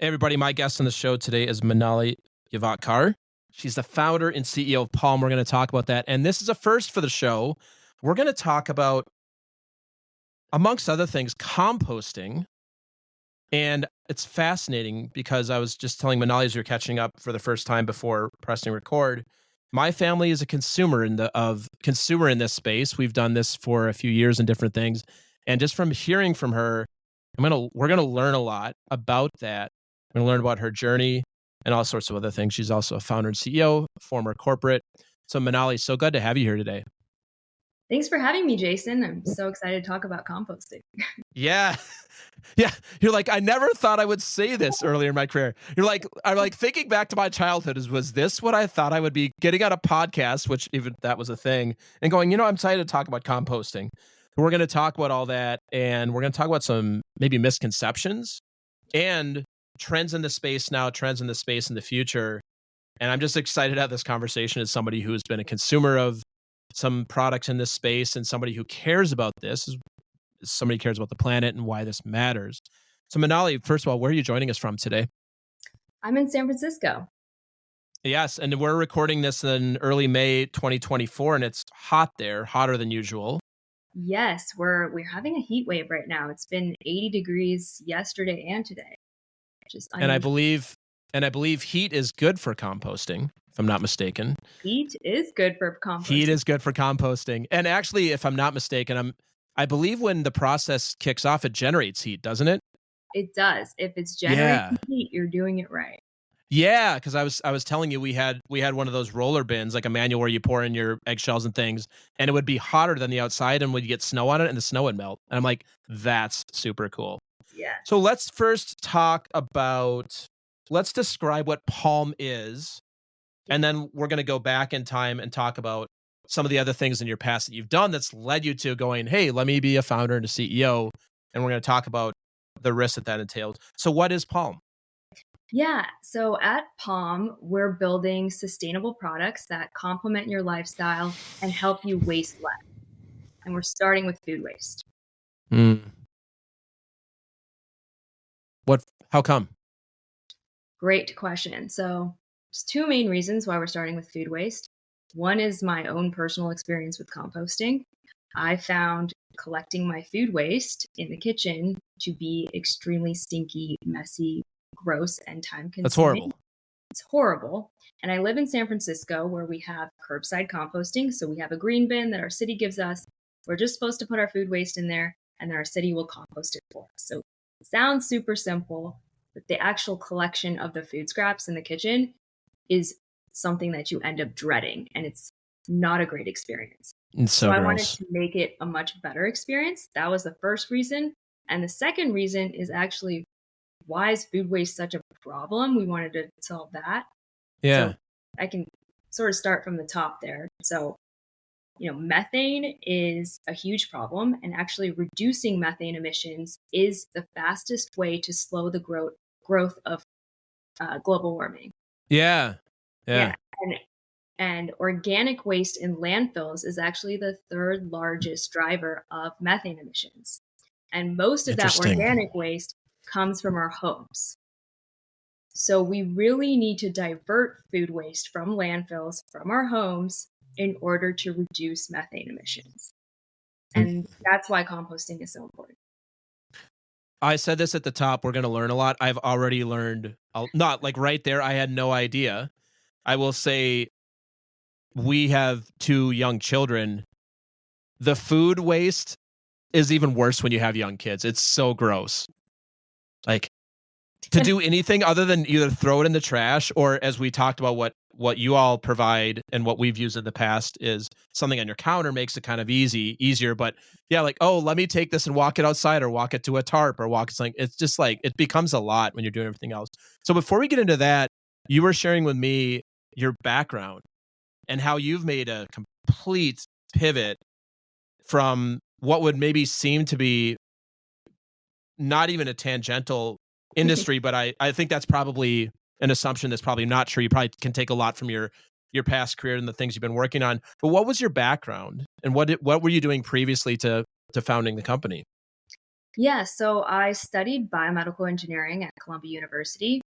Hey everybody, my guest on the show today is Manali Yavatkar. She's the founder and CEO of Palm. We're going to talk about that. And this is a first for the show. We're going to talk about, amongst other things, composting. And it's fascinating because I was just telling Manali as you're catching up for the first time before pressing record. My family is a consumer in this space. We've done this for a few years in different things. And just from hearing from her, we're gonna learn a lot about that. We're gonna learn about her journey and all sorts of other things. She's also a founder and CEO, former corporate. So Manali, so good to have you here today. Thanks for having me, Jason. I'm so excited to talk about composting. Yeah. Yeah. You're like, I never thought I would say this earlier in my career. I'm like thinking back to my childhood was this what I thought I would be getting on a podcast, which even that was a thing, and going, I'm excited to talk about composting. We're going to talk about all that, and we're going to talk about some maybe misconceptions and trends in the space now, trends in the space in the future. And I'm just excited to have this conversation as somebody who's been a consumer of some products in this space and somebody who cares about this, somebody who cares about the planet and why this matters. So Manali, first of all, where are you joining us from today? I'm in San Francisco. Yes, and we're recording this in early May 2024, and it's hot there, hotter than usual. Yes, we're having a heat wave right now. It's been 80 degrees yesterday and today. And I believe heat is good for composting, if I'm not mistaken. Heat is good for composting. Heat is good for composting. And actually, if I'm not mistaken, I believe when the process kicks off, it generates heat, doesn't it? It does. If it's generating heat, you're doing it right. Yeah, because I was telling you we had one of those roller bins, like a manual where you pour in your eggshells and things, and it would be hotter than the outside, and when you get snow on it, and the snow would melt. And I'm like, that's super cool. Yeah. So let's first let's describe what Palm is, and then we're going to go back in time and talk about some of the other things in your past that you've done that's led you to going, hey, let me be a founder and a CEO, and we're going to talk about the risks that entailed. So what is Palm? Yeah. So at Palm, we're building sustainable products that complement your lifestyle and help you waste less. And we're starting with food waste. How come? Great question. So there's two main reasons why we're starting with food waste. One is my own personal experience with composting. I found collecting my food waste in the kitchen to be extremely stinky, messy, gross, and time-consuming. That's horrible. It's horrible. And I live in San Francisco where we have curbside composting. So we have a green bin that our city gives us. We're just supposed to put our food waste in there, and then our city will compost it for us. So it sounds super simple, but the actual collection of the food scraps in the kitchen is something that you end up dreading, and it's not a great experience. So I wanted to make it a much better experience. That was the first reason. And the second reason is actually, why is food waste such a problem? We wanted to solve that. Yeah. So I can sort of start from the top there. So, methane is a huge problem, and actually reducing methane emissions is the fastest way to slow the growth of global warming. Yeah. And organic waste in landfills is actually the third largest driver of methane emissions. And most of that organic waste comes from our homes. So we really need to divert food waste from landfills, from our homes, in order to reduce methane emissions. And that's why composting is so important. I said this at the top, we're going to learn a lot. I've already learned, not like right there, I had no idea. I will say, we have two young children. The food waste is even worse when you have young kids. It's so gross. Like, to do anything other than either throw it in the trash, or as we talked about what you all provide and what we've used in the past is something on your counter makes it kind of easier. But yeah, like, oh, let me take this and walk it outside, or walk it to a tarp, or walk it something. It's just like, it becomes a lot when you're doing everything else. So before we get into that, you were sharing with me your background and how you've made a complete pivot from what would maybe seem to be not even a tangential industry, but I think that's probably an assumption that's probably not true. You probably can take a lot from your past career and the things you've been working on. But what was your background, and what were you doing previously to founding the company? Yeah, so I studied biomedical engineering at Columbia University.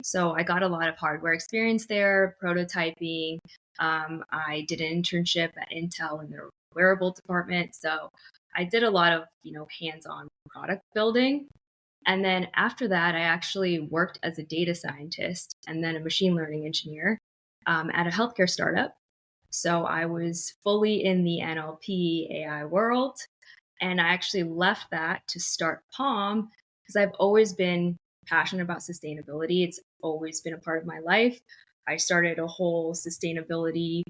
So I got a lot of hardware experience there, prototyping. I did an internship at Intel in their wearable department. So I did a lot of, hands-on product building. And then after that, I actually worked as a data scientist and then a machine learning engineer at a healthcare startup. So I was fully in the NLP AI world. And I actually left that to start Palm because I've always been passionate about sustainability. It's always been a part of my life. I started a whole sustainability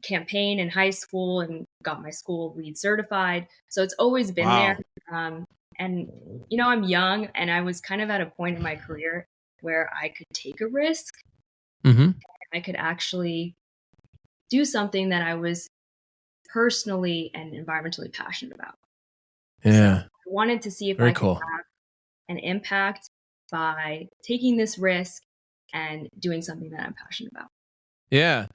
campaign in high school and got my school LEED certified. So it's always been there. Wow. And, I'm young and I was kind of at a point in my career where I could take a risk. Mm-hmm. I could actually do something that I was personally and environmentally passionate about. So Yeah. I wanted to see if Very I could cool. have an impact by taking this risk and doing something that I'm passionate about. Yeah.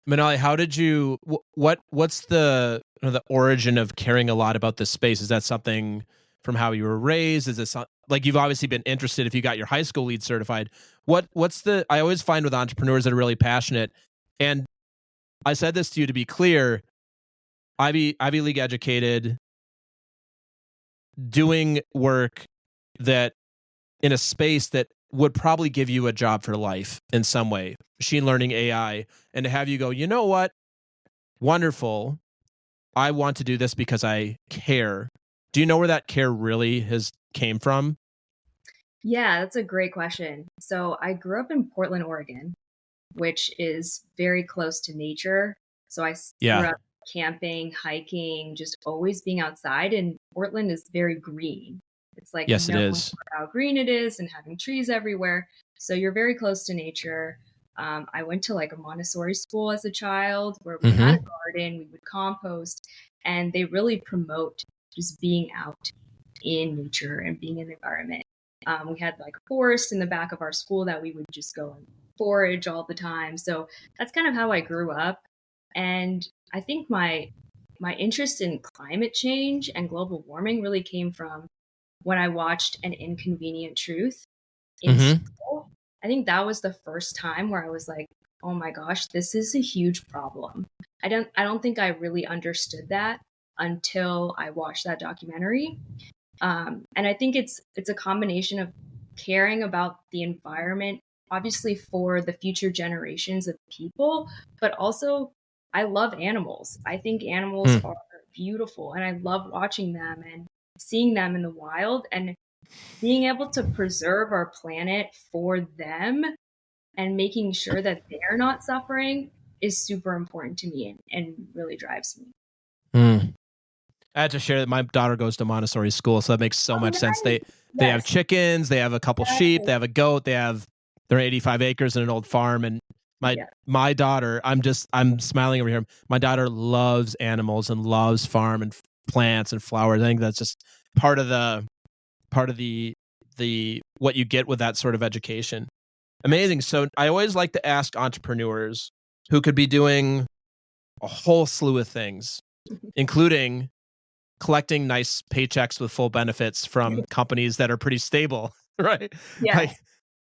Manali, how did you, what's the origin of caring a lot about this space? Is that something from how you were raised? Is it like you've obviously been interested if you got your high school LEED certified? I always find with entrepreneurs that are really passionate, and I said this to you to be clear, Ivy League educated, doing work that in a space that would probably give you a job for life in some way, machine learning, AI, and to have you go, you know what? Wonderful. I want to do this because I care. Do you know where that care really has came from? Yeah, that's a great question. So I grew up in Portland, Oregon, which is very close to nature. So grew Yeah. up camping, hiking, just always being outside. And Portland is very green. It's like Yes, it known is. for how green it is and having trees everywhere. So you're very close to nature. I went to like a Montessori school as a child where we had a Mm-hmm. garden, we would compost, and they really promote just being out in nature and being in the environment. We had like a forest in the back of our school that we would just go and forage all the time. So that's kind of how I grew up. And I think my interest in climate change and global warming really came from when I watched An Inconvenient Truth in Mm-hmm. school. I think that was the first time where I was like, oh my gosh, this is a huge problem. I don't think I really understood that until I watched that documentary. And I think it's a combination of caring about the environment, obviously for the future generations of people, but also I love animals. I think animals Mm. are beautiful and I love watching them and seeing them in the wild and being able to preserve our planet for them and making sure that they're not suffering is super important to me and really drives me. Mm. I had to share that my daughter goes to Montessori school, so that makes so Oh, much sense. nice. They have Yes. chickens, they have a couple sheep, Yes. they have a goat, they have their 85 acres and an old farm. And Yeah. my daughter, I'm smiling over here. My daughter loves animals and loves farm and plants and flowers. I think that's just part of the what you get with that sort of education. Amazing. So I always like to ask entrepreneurs who could be doing a whole slew of things, including collecting nice paychecks with full benefits from companies that are pretty stable, right? Yes. Like,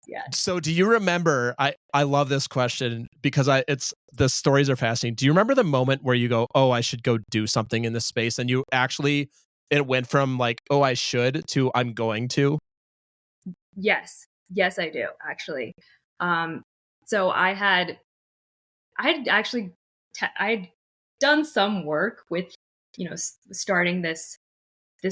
Yes. so do you remember, I love this question because the stories are fascinating. Do you remember the moment where you go, oh, I should go do something in this space? And you actually, it went from like, oh, I should to I'm going to? Yes. Yes, I do actually. Um, so I had actually, I'd done some work with, starting this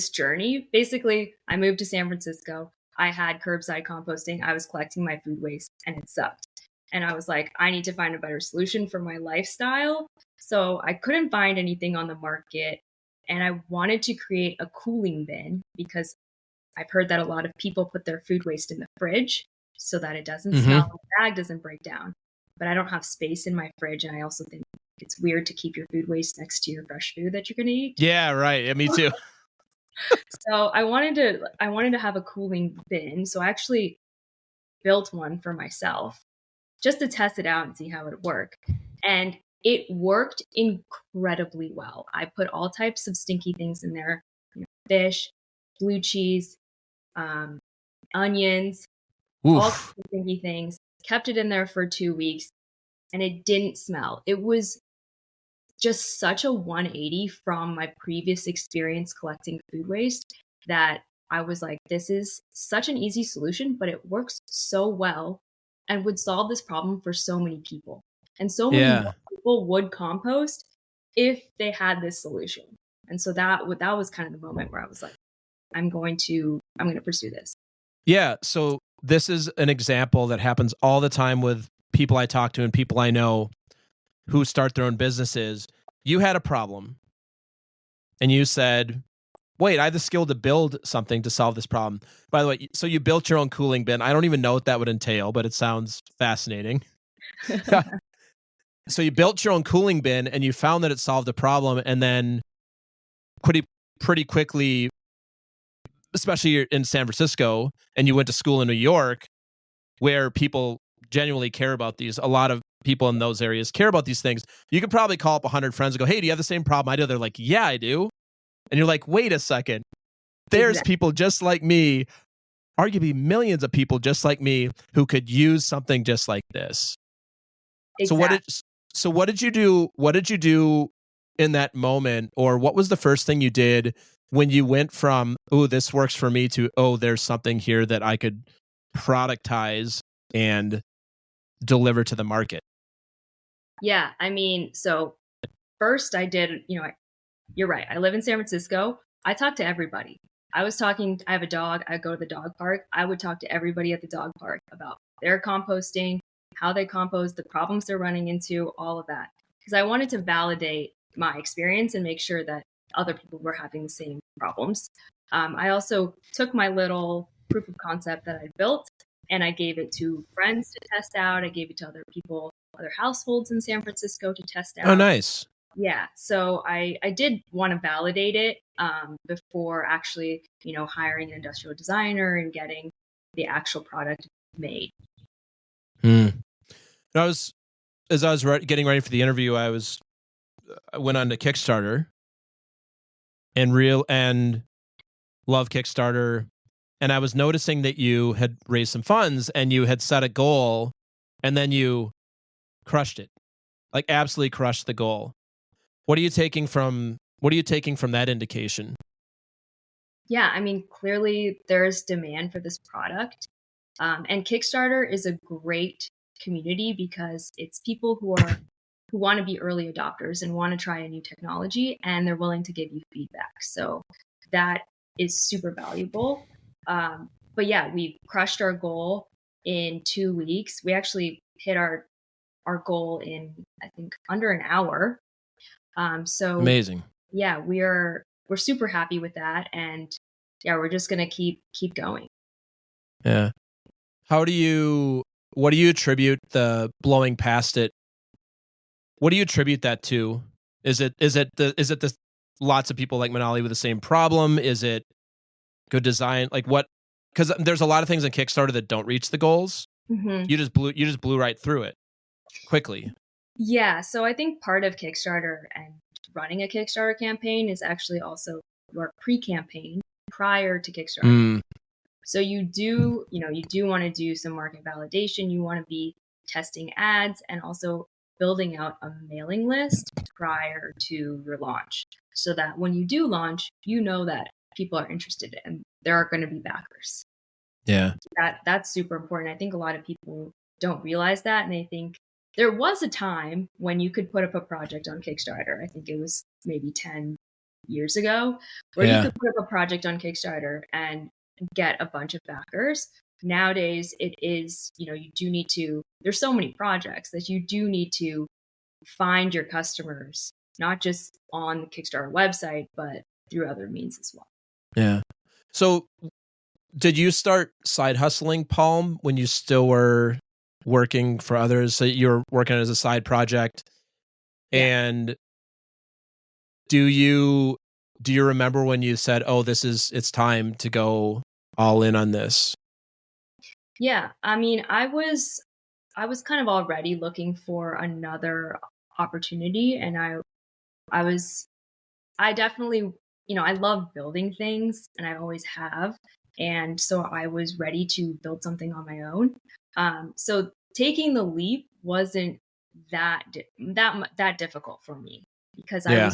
journey. Basically, I moved to San Francisco. I had curbside composting. I was collecting my food waste and it sucked. And I was like, I need to find a better solution for my lifestyle. So I couldn't find anything on the market. And I wanted to create a cooling bin because I've heard that a lot of people put their food waste in the fridge so that it doesn't smell Mm-hmm. and the bag doesn't break down. But I don't have space in my fridge. And I also think it's weird to keep your food waste next to your fresh food that you're going to eat. Yeah, right. Yeah, me too. So I wanted to have a cooling bin. So I actually built one for myself just to test it out and see how it would work. And it worked incredibly well. I put all types of stinky things in there, fish, blue cheese, onions, all kinds Oof. of stinky things, kept it in there for 2 weeks, and it didn't smell. It was just such a 180 from my previous experience collecting food waste that I was like, this is such an easy solution, but it works so well and would solve this problem for so many people. And so many more Yeah. people would compost if they had this solution. And so that was kind of the moment where I was like, I'm going to pursue this. Yeah. So this is an example that happens all the time with people I talk to and people I know who start their own businesses. You had a problem and you said, wait, I have the skill to build something to solve this problem. By the way, so you built your own cooling bin. I don't even know what that would entail, but it sounds fascinating. So you built your own cooling bin and you found that it solved the problem. And then pretty quickly, especially in San Francisco, and you went to school in New York, where people genuinely care about these. A lot of people in those areas care about these things. You could probably call up 100 friends and go, hey, do you have the same problem I do? They're like, yeah, I do. And you're like, wait a second. There's Exactly. people just like me, arguably millions of people just like me, who could use something just like this. Exactly. So what did you do? What did you do in that moment? Or what was the first thing you did when you went from, oh, this works for me, to, oh, there's something here that I could productize and deliver to the market? Yeah. I mean, so first I did, you're right. I live in San Francisco. I talk to everybody. I have a dog. I go to the dog park. I would talk to everybody at the dog park about their composting, how they compost, the problems they're running into, all of that. Because I wanted to validate my experience and make sure that other people were having the same problems. I also took my little proof of concept that I built and I gave it to friends to test out. I gave it to other people, other households in San Francisco to test Oh, out. nice. Yeah, so I did want to validate it before actually, hiring an industrial designer and getting the actual product made. I was As I was getting ready for the interview, I went on to Kickstarter and love Kickstarter, and I was noticing that you had raised some funds and you had set a goal, and then you crushed it, like absolutely crushed the goal. What are you taking from that indication? Yeah, I mean, clearly there's demand for this product. And Kickstarter is a great community because it's people who want to be early adopters and want to try a new technology, and they're willing to give you feedback. So that is super valuable. But yeah, we crushed our goal in 2 weeks. We actually hit our goal in, I think, under an hour. So Amazing. yeah, we're super happy with that, and yeah, we're just gonna keep going. Yeah. What do you attribute the blowing past it? What do you attribute that to? Is it the lots of people like Manali with the same problem? Is it good design? Like what? Because there's a lot of things in Kickstarter that don't reach the goals. Mm-hmm. You just blew right through it quickly. Yeah, so I think part of Kickstarter and running a Kickstarter campaign is actually also your pre-campaign prior to Kickstarter. So you do want to do some market validation. You want to be testing ads and also building out a mailing list prior to your launch so that when you do launch, you know that people are interested and there are going to be backers. Yeah. That's super important. I think a lot of people don't realize that, and they think there was a time when you could put up a project on Kickstarter. I think it was maybe 10 years ago where you could put up a project on Kickstarter and get a bunch of backers. Nowadays, it is, you do need to, there's so many projects that you do need to find your customers, not just on the Kickstarter website, but through other means as well. Yeah. So did you start side hustling Palm when you still were working for others? So you were working as a side project. Yeah. And do you remember when you said, oh, it's time to go all in on this? Yeah. I mean, I was kind of already looking for another opportunity, and I definitely I love building things and I always have. And so I was ready to build something on my own. So taking the leap wasn't that difficult for me because Yeah.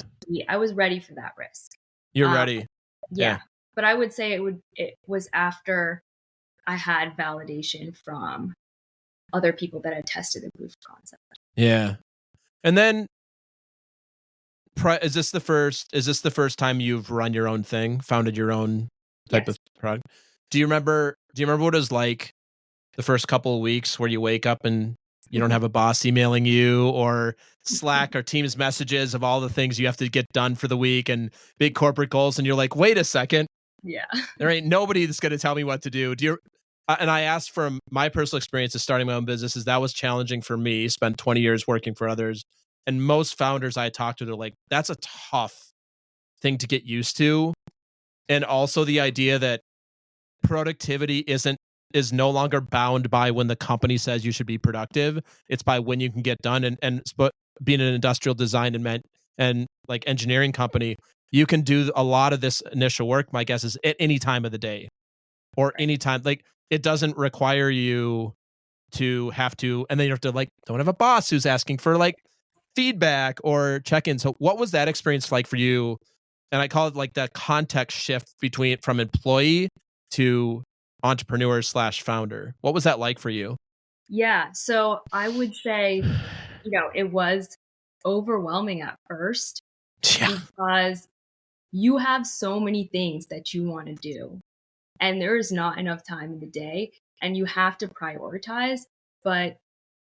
I was ready for that risk. You're Um, ready. yeah, but I would say it was after I had validation from other people that had tested the proof of concept. Yeah. And then is this the first time you've run your own thing, founded your own type Yes. of product? Do you remember what it was like the first couple of weeks where you wake up and you don't have a boss emailing you or Slack or Teams messages of all the things you have to get done for the week and big corporate goals, and you're like, wait a second, Yeah. there ain't nobody that's going to tell me what to do. And I asked from my personal experience of starting my own business, is that was challenging for me. Spent 20 years working for others, and most founders I talk to, they're like, that's a tough thing to get used to. And also the idea that productivity is no longer bound by when the company says you should be productive. It's by when you can get done. But being an industrial design and like engineering company, you can do a lot of this initial work. My guess is at any time of the day or Right. any time. Like it doesn't require you to have to, and then you have to like don't have a boss who's asking for like feedback or check in. So what was that experience like for you? And I call it like that context shift from employee to entrepreneur slash founder. What was that like for you? Yeah. So I would say, it was overwhelming at first Yeah. because you have so many things that you want to do, and there is not enough time in the day, and you have to prioritize. But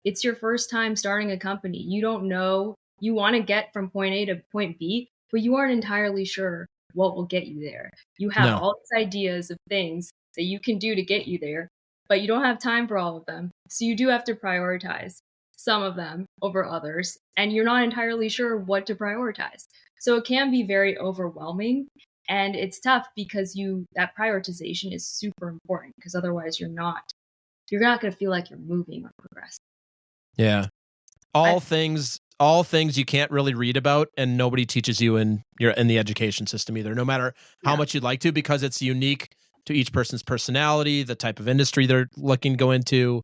it's your first time starting a company. You don't know, you want to get from point A to point B, but you aren't entirely sure what will get you there. You have No. all these ideas of things that you can do to get you there, but you don't have time for all of them. So you do have to prioritize some of them over others, and you're not entirely sure what to prioritize. So it can be very overwhelming, and it's tough because that prioritization is super important, because otherwise you're not going to feel like you're moving or progressing. Yeah. All things you can't really read about, and nobody teaches you in the education system either, no matter how Yeah. much you'd like to, because it's unique to each person's personality, the type of industry they're looking to go into.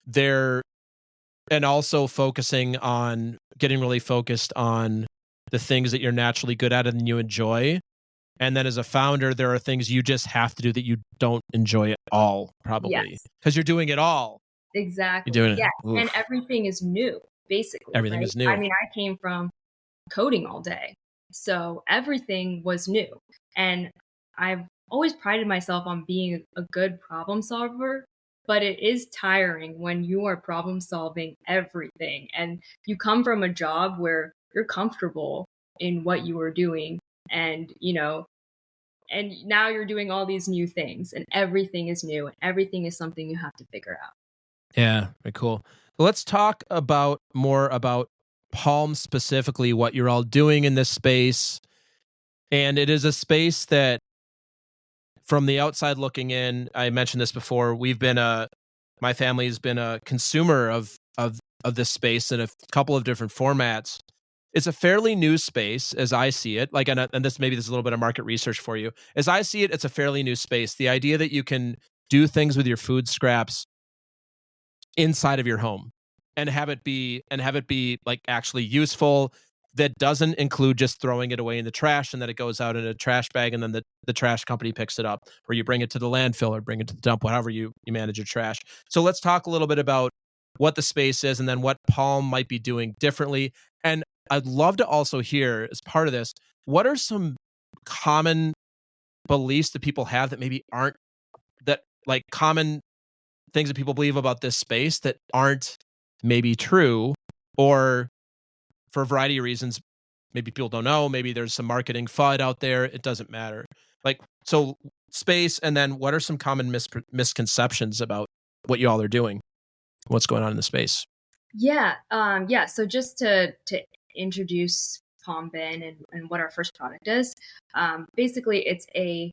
They're And also getting really focused on the things that you're naturally good at and you enjoy. And then as a founder, there are things you just have to do that you don't enjoy at all, probably, Yes. because you're doing it all. You're Exactly. doing it. Yeah. And Oof. everything is new, basically, Everything right? is I new. mean, I came from coding all day. So everything was new. And I've always prided myself on being a good problem solver, but it is tiring when you are problem solving everything and you come from a job where you're comfortable in what you are doing, and and now you're doing all these new things, and everything is new and everything is something you have to figure out. Yeah, very cool. Let's talk more about Palm specifically, what you're all doing in this space. And it is a space that, from the outside looking in, I mentioned this before, my family's been a consumer of this space in a couple of different formats. It's a fairly new space as I see it. Like, and this maybe this is a little bit of market research for you. As I see it, it's a fairly new space. The idea that you can do things with your food scraps inside of your home and have it be like actually useful, that doesn't include just throwing it away in the trash and then it goes out in a trash bag and then the trash company picks it up, or you bring it to the landfill or bring it to the dump, however you manage your trash. So let's talk a little bit about what the space is and then what Palm might be doing differently. And I'd love to also hear, as part of this, what are some common beliefs that people have that maybe aren't, that like common things that people believe about this space that aren't maybe true, or for a variety of reasons, maybe people don't know, maybe there's some marketing FUD out there, it doesn't matter. Like, so space, and then what are some common misconceptions about what you all are doing, what's going on in the space? Yeah. So just to introduce Palm Bin and what our first product is, basically it's a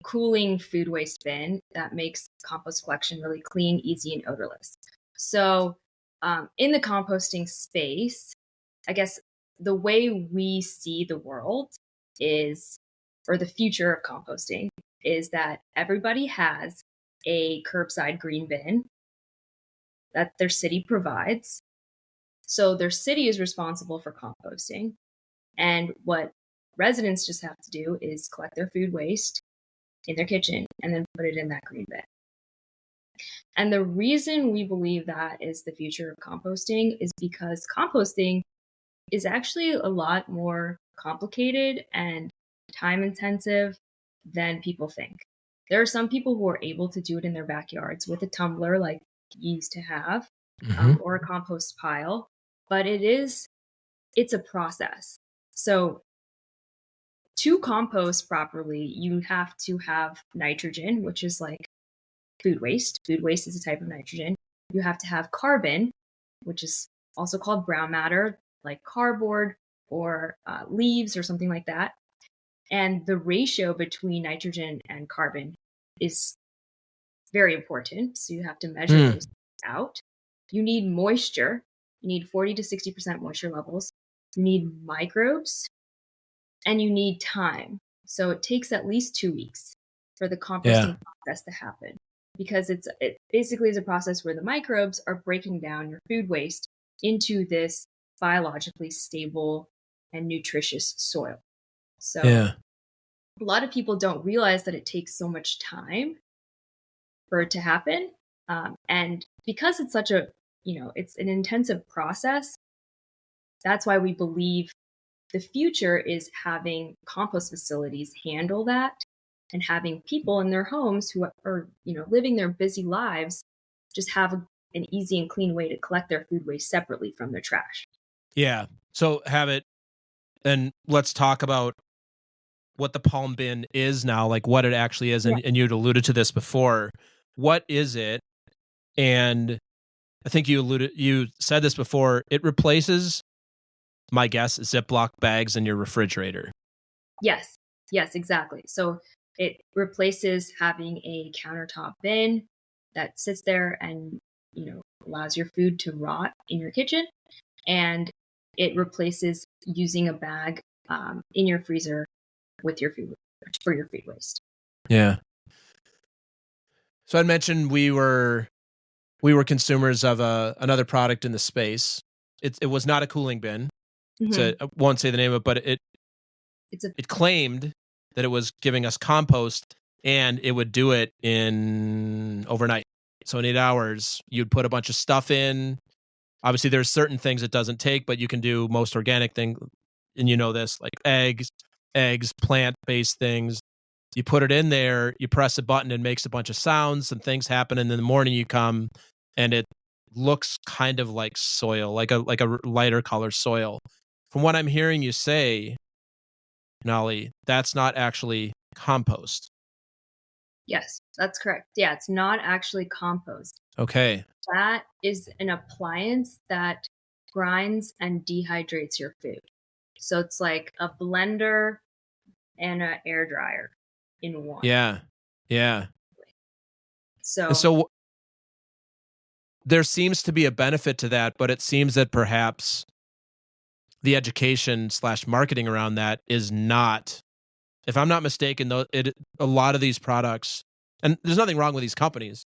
cooling food waste bin that makes compost collection really clean, easy, and odorless. So in the composting space, I guess the way we see the world is or the future of composting, is that everybody has a curbside green bin that their city provides. So their city is responsible for composting. And what residents just have to do is collect their food waste in their kitchen and then put it in that green bin. And the reason we believe that is the future of composting is because composting is actually a lot more complicated and time intensive than people think. There are some people who are able to do it in their backyards with a tumbler like you used to have, or a compost pile, but it's a process. So to compost properly, you have to have nitrogen, which is like food waste. Food waste is a type of nitrogen. You have to have carbon, which is also called brown matter, like cardboard or leaves or something like that. And the ratio between nitrogen and carbon is very important. So you have to measure those out. You need moisture. You need 40 to 60% moisture levels. You need microbes and you need time. So it takes at least 2 weeks for the composting process to happen, because it basically is a process where the microbes are breaking down your food waste into this biologically stable and nutritious soil. So a lot of people don't realize that it takes so much time for it to happen. And because it's such it's an intensive process, that's why we believe the future is having compost facilities handle that and having people in their homes who are, living their busy lives just have an easy and clean way to collect their food waste separately from their trash. Yeah. So have it, and let's talk about what the palm bin is now, like what it actually is. And you'd alluded to this before. What is it? And I think you said this before, it replaces, my guess, Ziploc bags in your refrigerator. Yes, exactly. So it replaces having a countertop bin that sits there and, allows your food to rot in your kitchen. And it replaces using a bag in your freezer with your food for your food waste. Yeah. So I mentioned we were consumers of another product in the space. It was not a cooling bin. So I won't say the name of it, but it claimed that it was giving us compost and it would do it in overnight. So in 8 hours, you'd put a bunch of stuff in. Obviously, there's certain things it doesn't take, but you can do most organic things. And you know this, like eggs, plant-based things. You put it in there, you press a button, it makes a bunch of sounds, some things happen, and in the morning you come and it looks kind of like soil, like a lighter color soil. From what I'm hearing you say, Nali, that's not actually compost. Yes, that's correct. Yeah, it's not actually compost. Okay. That is an appliance that grinds and dehydrates your food. So it's like a blender and an air dryer in one. Yeah. So there seems to be a benefit to that, but it seems that perhaps the education / marketing around that is not, if I'm not mistaken, though, a lot of these products, and there's nothing wrong with these companies,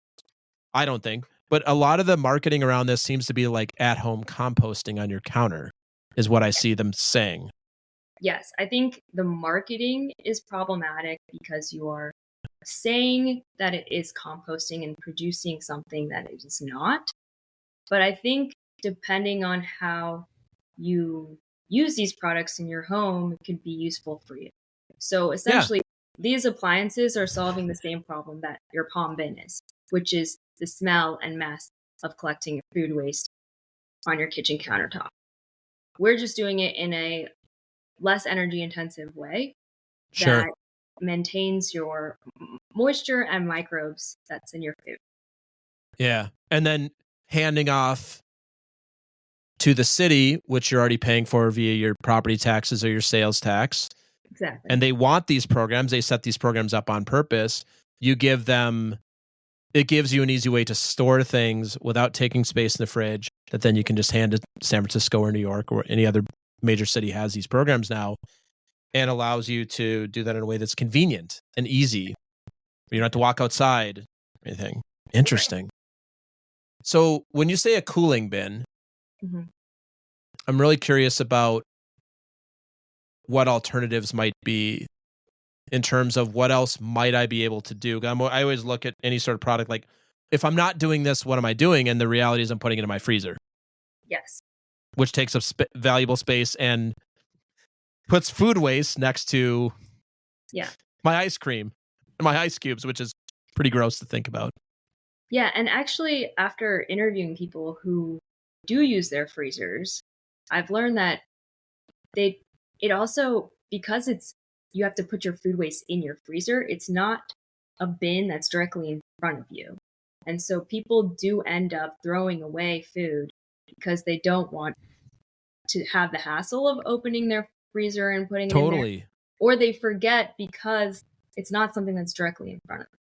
I don't think, but a lot of the marketing around this seems to be like at-home composting on your counter, is what I see them saying. Yes, I think the marketing is problematic because you are saying that it is composting and producing something that it is not. But I think depending on how you use these products in your home, it could be useful for you. So essentially, these appliances are solving the same problem that your palm bin is, which is the smell and mess of collecting food waste on your kitchen countertop. We're just doing it in a less energy intensive way that maintains your moisture and microbes that's in your food. Yeah. And then handing off to the city, which you're already paying for via your property taxes or your sales tax. Exactly. And they want these programs. They set these programs up on purpose. You give them, it gives you an easy way to store things without taking space in the fridge that then you can just hand to San Francisco or New York or any other major city has these programs now. and allows you to do that in a way that's convenient and easy. You don't have to walk outside or anything. Interesting. So when you say a cooling bin, I'm really curious about what alternatives might be in terms of what else might I be able to do. I always look at any sort of product like, if I'm not doing this, what am I doing? And the reality is I'm putting it in my freezer. Yes. Which takes up valuable space and puts food waste next to my ice cream and my ice cubes, which is pretty gross to think about. Yeah, and actually, after interviewing people who do use their freezers, I've learned that it also, because you have to put your food waste in your freezer, it's not a bin that's directly in front of you. And so people do end up throwing away food because they don't want to have the hassle of opening their freezer and putting it in there. Or they forget because it's not something that's directly in front of them.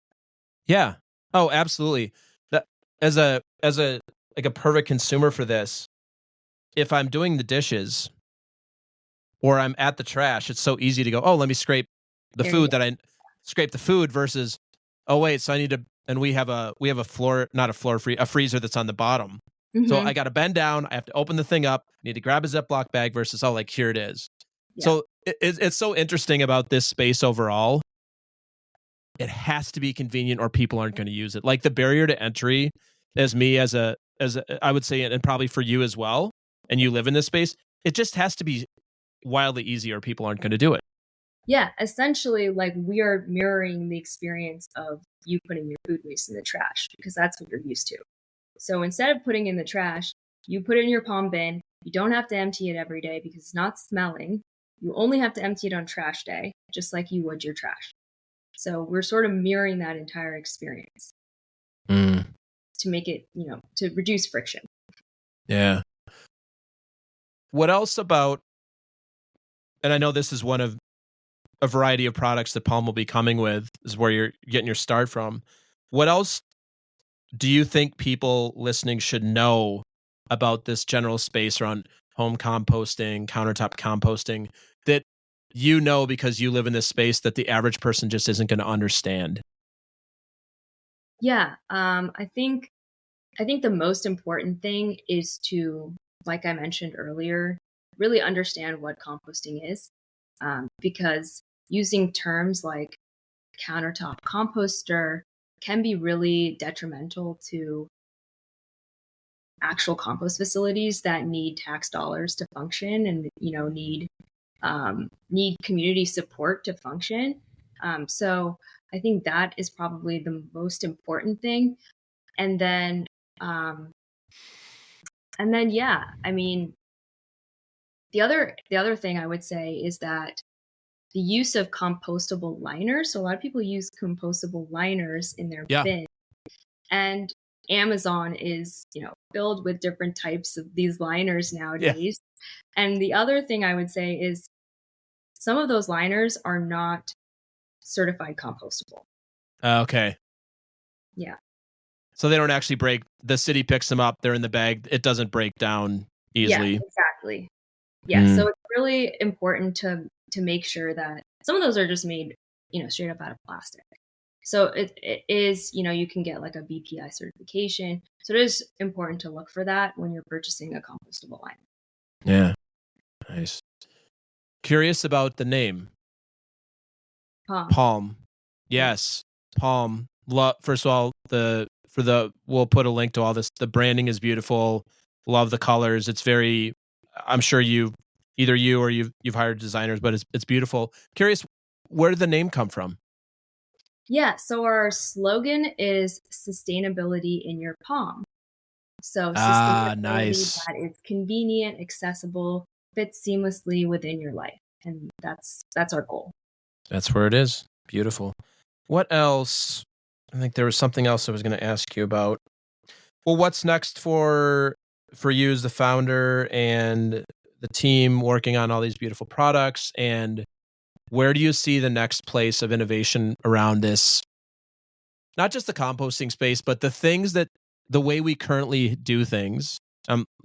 Yeah. Oh, absolutely. That as a like a perfect consumer for this, if I'm doing the dishes or I'm at the trash, it's so easy to go, oh, let me scrape the food that I scrape the food versus, oh wait, so I need to, and we have a floor, not a floor free, a freezer that's on the bottom. So I got to bend down. I have to open the thing up. I need to grab a Ziploc bag versus, oh, like here it is. Yeah. So it's so interesting about this space overall. It has to be convenient or people aren't going to use it. Like the barrier to entry as I would say, and probably for you as well, and you live in this space, it just has to be wildly easy or people aren't going to do it. Yeah, essentially, like we are mirroring the experience of you putting your food waste in the trash because that's what you're used to. So instead of putting in the trash, you put it in your palm bin. You don't have to empty it every day because it's not smelling. You only have to empty it on trash day, just like you would your trash. So we're sort of mirroring that entire experience to make it, to reduce friction. Yeah. What else about, and I know this is one of a variety of products that Palm will be coming with, is where you're getting your start from. What else do you think people listening should know about this general space around home composting, countertop composting, that you know because you live in this space that the average person just isn't going to understand? Yeah, I think the most important thing is to, like I mentioned earlier, really understand what composting is, because using terms like countertop composter can be really detrimental to actual compost facilities that need tax dollars to function and need community support to function. So I think that is probably the most important thing. And then yeah, I mean, the other thing I would say is that the use of compostable liners. So a lot of people use compostable liners in their bin, and Amazon is, filled with different types of these liners nowadays. Yeah. And the other thing I would say is some of those liners are not certified compostable. Okay. Yeah. So they don't actually break. The city picks them up. They're in the bag. It doesn't break down easily. Yeah, exactly. Yeah. So it's really important to make sure that some of those are just made, straight up out of plastic. So it is, you can get like a BPI certification. So it is important to look for that when you're purchasing a compostable liner. Yeah. Nice. Curious about the name. Palm. Yes. Palm. First of all, we'll put a link to all this. The branding is beautiful. Love the colors. It's very, I'm sure you've hired designers, but it's beautiful. Curious, where did the name come from? Yeah, so our slogan is sustainability in your palm. So sustainability nice. that is convenient, accessible, fits seamlessly within your life. And that's our goal. That's where it is. Beautiful. What else? I think there was something else I was going to ask you about. Well, what's next for you as the founder and the team working on all these beautiful products? And where do you see the next place of innovation around this? Not just the composting space, but the way we currently do things.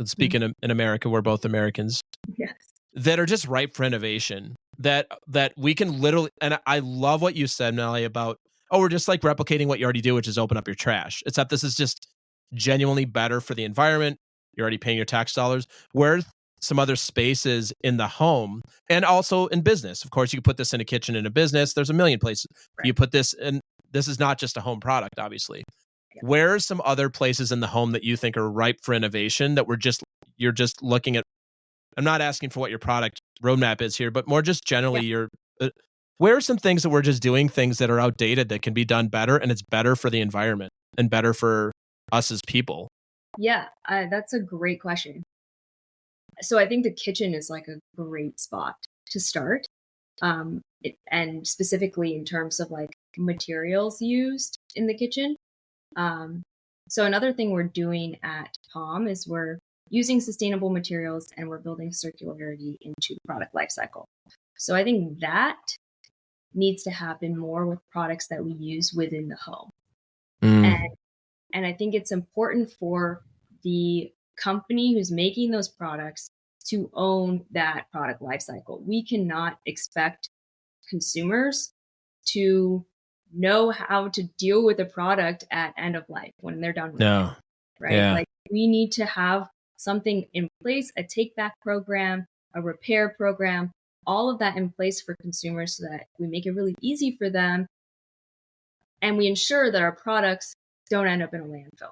Speaking in America, we're both Americans. Yes. That are just ripe for innovation. that we can literally, and I love what you said, Manali, about, oh, we're just like replicating what you already do, which is open up your trash. Except this is just genuinely better for the environment. You're already paying your tax dollars. Where some other spaces in the home and also in business. Of course, you can put this in a kitchen in a business. There's a million places. Right. You put this in, this is not just a home product, obviously. Yeah. Where are some other places in the home that you think are ripe for innovation that you're just looking at? I'm not asking for what your product roadmap is here, but more just generally where are some things that we're just doing things that are outdated that can be done better, and it's better for the environment and better for us as people? Yeah, that's a great question. So I think the kitchen is like a great spot to start. And specifically in terms of like materials used in the kitchen. So another thing we're doing at Palm is we're using sustainable materials and we're building circularity into the product lifecycle. So I think that needs to happen more with products that we use within the home. And I think it's important for the company who's making those products to own that product lifecycle. We cannot expect consumers to know how to deal with a product at end of life when they're done with it. Right? Yeah. Like we need to have something in place, a take back program, a repair program, all of that in place for consumers so that we make it really easy for them and we ensure that our products don't end up in a landfill.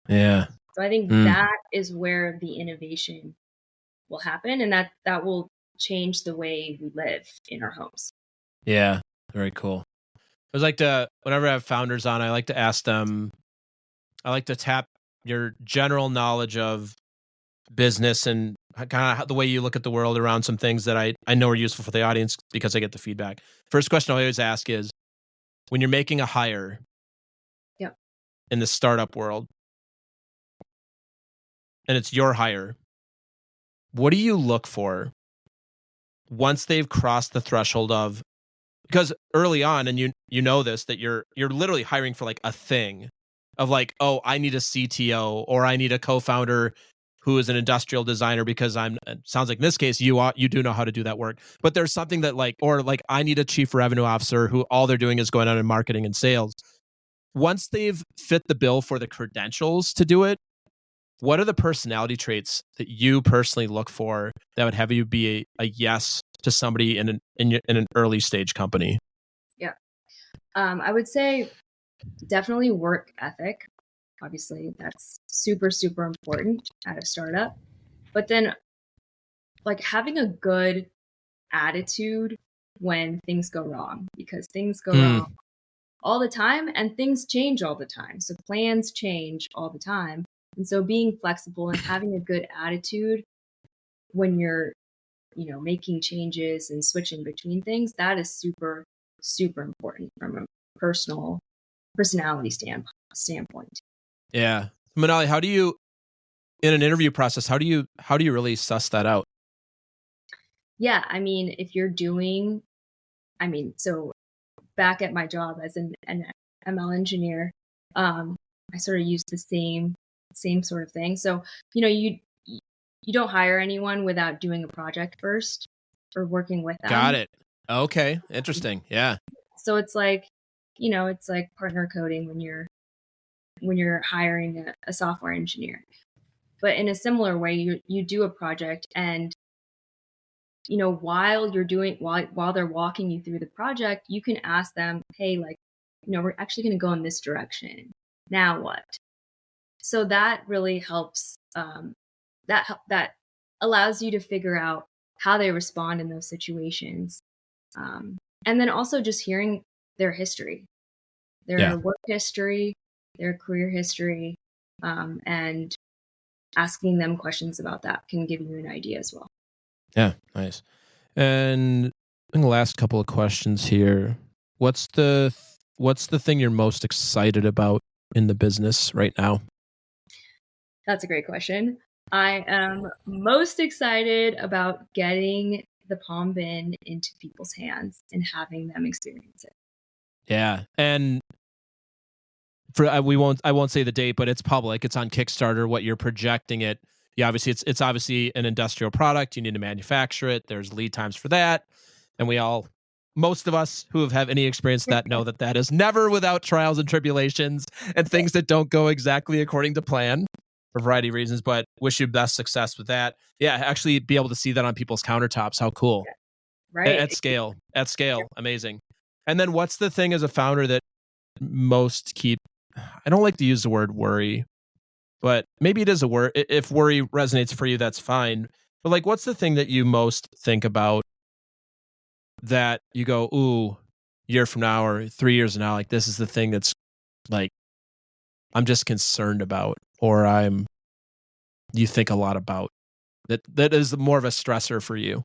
Yeah. So I think that is where the innovation will happen, and that will change the way we live in our homes. Yeah. Very cool. I like to, whenever I have founders on, I like to ask them, I like to tap your general knowledge of business and kind of the way you look at the world around some things that I know are useful for the audience because I get the feedback. First question I always ask is, when you're making a hire in the startup world, and it's your hire, what do you look for once they've crossed the threshold of, because early on, and you know this, that you're literally hiring for like a thing of like, oh, I need a CTO or I need a co-founder who is an industrial designer because it sounds like in this case, you do know how to do that work. But there's something that like, or like I need a chief revenue officer who all they're doing is going out in marketing and sales. Once they've fit the bill for the credentials to do it, what are the personality traits that you personally look for that would have you be a yes to somebody in an early stage company? Yeah. I would say definitely work ethic. Obviously, that's super, super important at a startup. But then like having a good attitude when things go wrong, because things go wrong all the time and things change all the time. So plans change all the time. And so being flexible and having a good attitude when you're, making changes and switching between things, that is super, super important from a personality standpoint. Yeah. Manali, how do you, in an interview process, how do you really suss that out? Yeah. I mean, if you're doing, so back at my job as an ML engineer, I sort of used the same sort of thing. So, you don't hire anyone without doing a project first or working with them. Got it. Okay. Interesting. Yeah. So it's like, it's like partner coding when you're hiring a software engineer. But in a similar way, you do a project and while they're walking you through the project, you can ask them, hey, like, we're actually going to go in this direction. Now what? So that really helps. That allows you to figure out how they respond in those situations. And then also just hearing their history, their work history, their career history, and asking them questions about that can give you an idea as well. Yeah, nice. And in the last couple of questions here, what's the thing you're most excited about in the business right now? That's a great question. I am most excited about getting the Palm Bin into people's hands and having them experience it. Yeah, and I won't say the date, but it's public. It's on Kickstarter. What you're projecting it obviously it's obviously an industrial product. You need to manufacture it. There's lead times for that. And most of us who have any experience that know that is never without trials and tribulations and things that don't go exactly according to plan for a variety of reasons, but wish you best success with that. Yeah, actually be able to see that on people's countertops. How cool. Right. At scale. Amazing. And then what's the thing as a founder that most I don't like to use the word worry, but maybe it is a word. If worry resonates for you, that's fine. But like, what's the thing that you most think about that you go, ooh, year from now or 3 years from now, like this is the thing that's like, I'm just concerned about, or you think a lot about that is more of a stressor for you?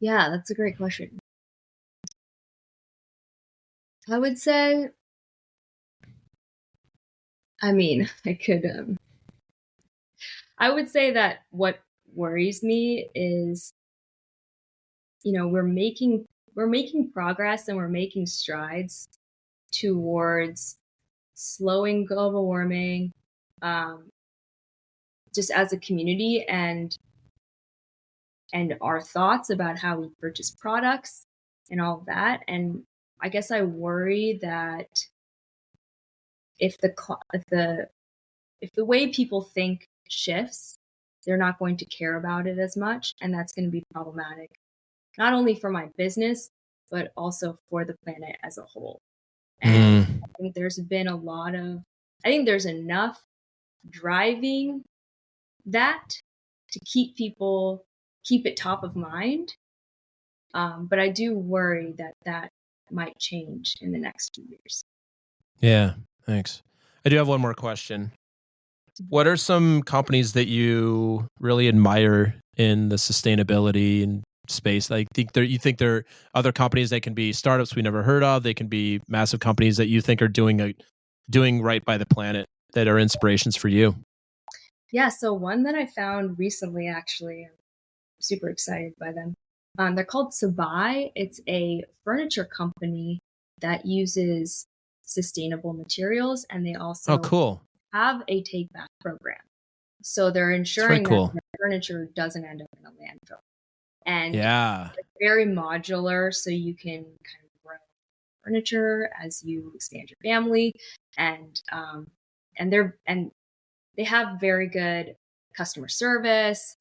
Yeah, that's a great question. I would say, I mean, I would say that what worries me is, we're making progress and we're making strides towards slowing global warming, just as a community, and our thoughts about how we purchase products and all of that. And I guess I worry that if the way people think shifts, they're not going to care about it as much, and that's going to be problematic, not only for my business, but also for the planet as a whole. And I think there's enough driving that to keep it top of mind. But I do worry that might change in the next few years. Yeah, thanks. I do have one more question. What are some companies that you really admire in the sustainability and space? Like, you think there are other companies that can be startups we never heard of. They can be massive companies that you think are doing right by the planet that are inspirations for you. Yeah. So one that I found recently, actually, I'm super excited by them. They're called Sabai. It's a furniture company that uses sustainable materials, and they also cool. have a take back program. So they're ensuring that the furniture doesn't end up in a landfill. And it's very modular, so you can kind of grow furniture as you expand your family. And they have very good customer service.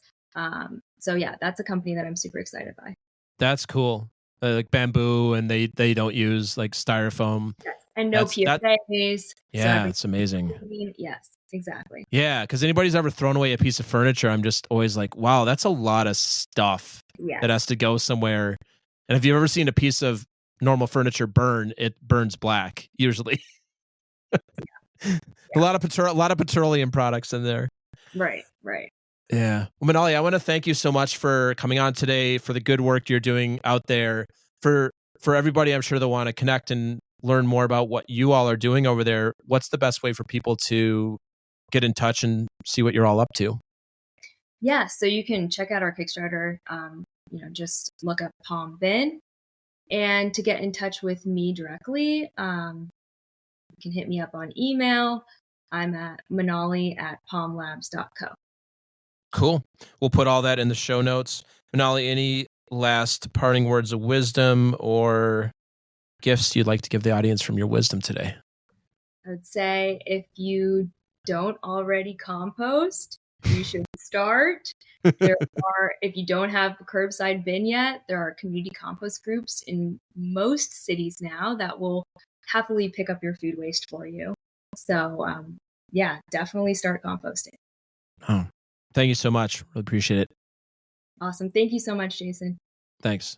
So yeah, that's a company that I'm super excited by. That's cool. Like bamboo, and they don't use like styrofoam. Yes. And no PFAs. Yeah, it's amazing. Yes, exactly. Yeah, because anybody's ever thrown away a piece of furniture, I'm just always like, wow, that's a lot of stuff that has to go somewhere. And if you've ever seen a piece of normal furniture burn, it burns black usually. Yeah. A lot of petroleum products in there. Right. Yeah. Well, Manali, I want to thank you so much for coming on today, for the good work you're doing out there. For everybody, I'm sure they'll want to connect and learn more about what you all are doing over there. What's the best way for people to get in touch and see what you're all up to? Yeah, so you can check out our Kickstarter. Just look up Palm Bin. And to get in touch with me directly, you can hit me up on email. I'm at manali@palmlabs.co. Cool. We'll put all that in the show notes. Manali, any last parting words of wisdom or gifts you'd like to give the audience from your wisdom today? I would say if you don't already compost, you should start. If you don't have a curbside bin yet, there are community compost groups in most cities now that will happily pick up your food waste for you. So, definitely start composting. Oh, thank you so much. Really appreciate it. Awesome. Thank you so much, Jason. Thanks.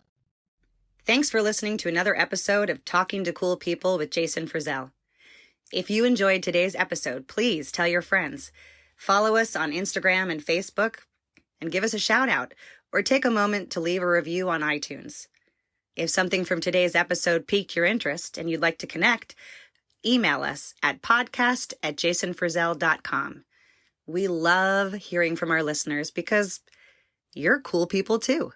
Thanks for listening to another episode of Talking to Cool People with Jason Frizzell. If you enjoyed today's episode, please tell your friends. Follow us on Instagram and Facebook and give us a shout out, or take a moment to leave a review on iTunes. If something from today's episode piqued your interest and you'd like to connect, email us at podcast@jasonfrizzell.com. We love hearing from our listeners because you're cool people too.